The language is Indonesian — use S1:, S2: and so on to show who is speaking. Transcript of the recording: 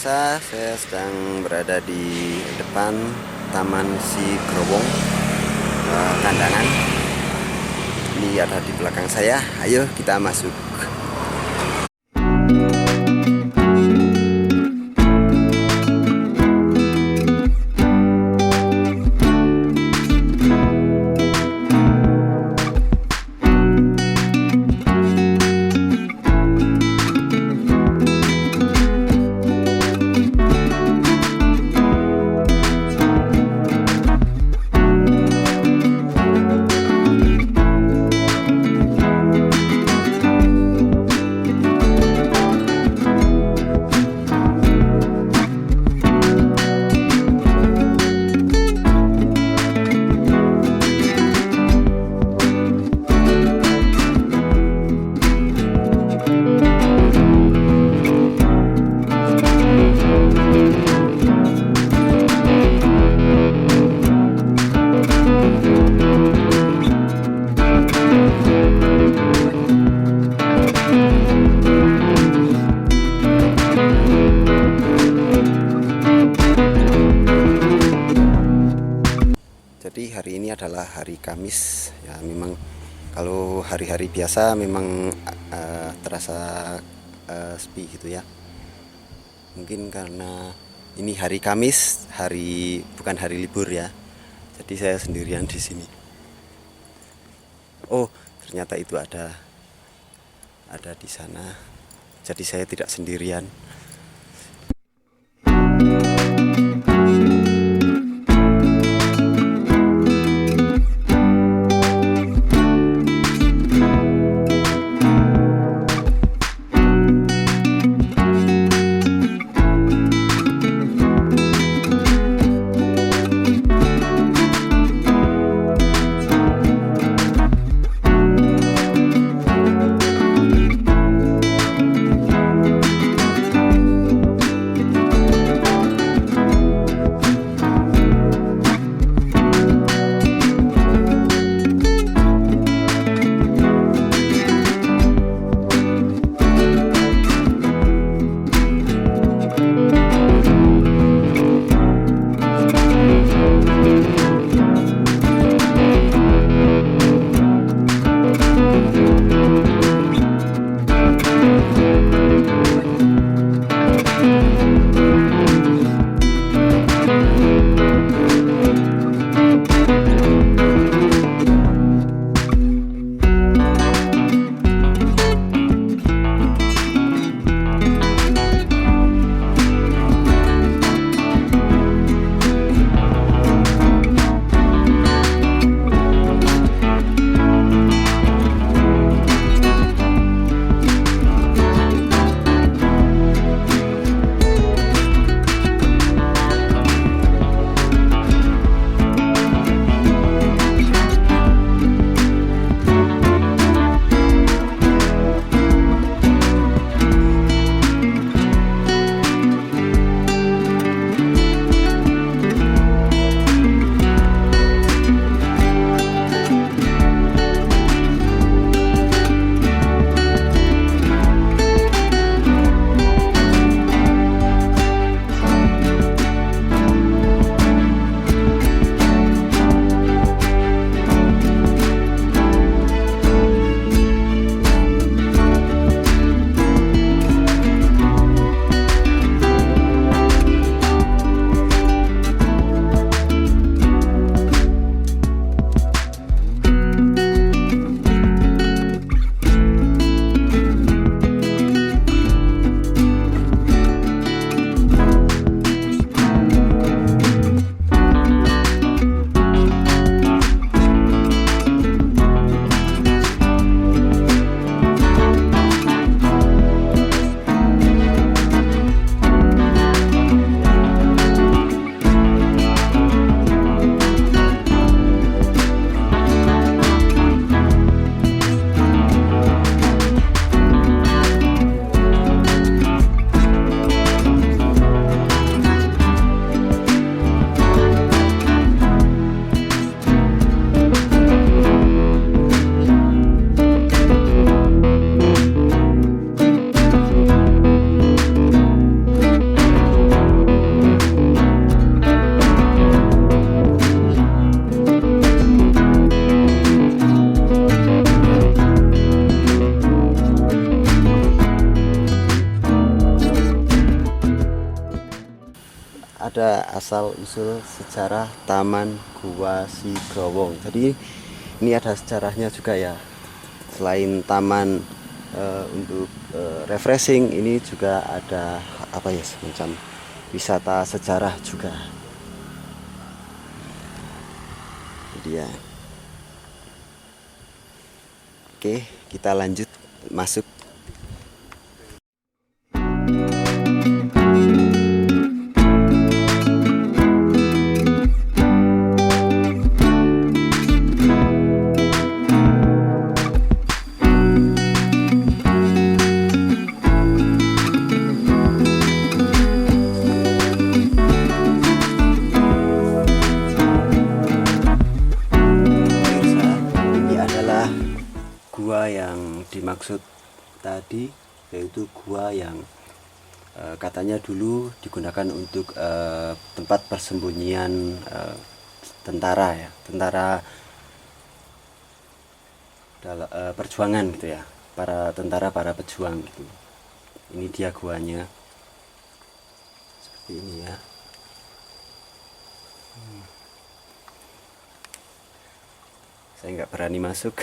S1: pemirsa, saya sedang berada di depan Taman Si Growong, Kandangan. Ini ada di belakang saya. Ayo kita masuk. Jadi hari ini adalah hari Kamis ya, memang kalau hari-hari biasa memang terasa sepi gitu ya. Mungkin karena ini hari Kamis, bukan hari libur ya. Jadi saya sendirian di sini. Oh, ternyata itu ada di sana. Jadi saya tidak sendirian. ada asal usul sejarah Taman Gua Sigrowong. Jadi ini ada sejarahnya juga ya. Selain taman untuk refreshing, ini juga ada apa ya, semacam wisata sejarah juga. Jadi ya. Oke, kita lanjut masuk. Ini adalah gua yang dimaksud tadi, yaitu gua yang katanya dulu digunakan untuk tempat persembunyian tentara ya, tentara dalam perjuangan gitu ya, para tentara, para pejuang gitu. Ini dia guanya seperti ini ya. Saya nggak berani masuk.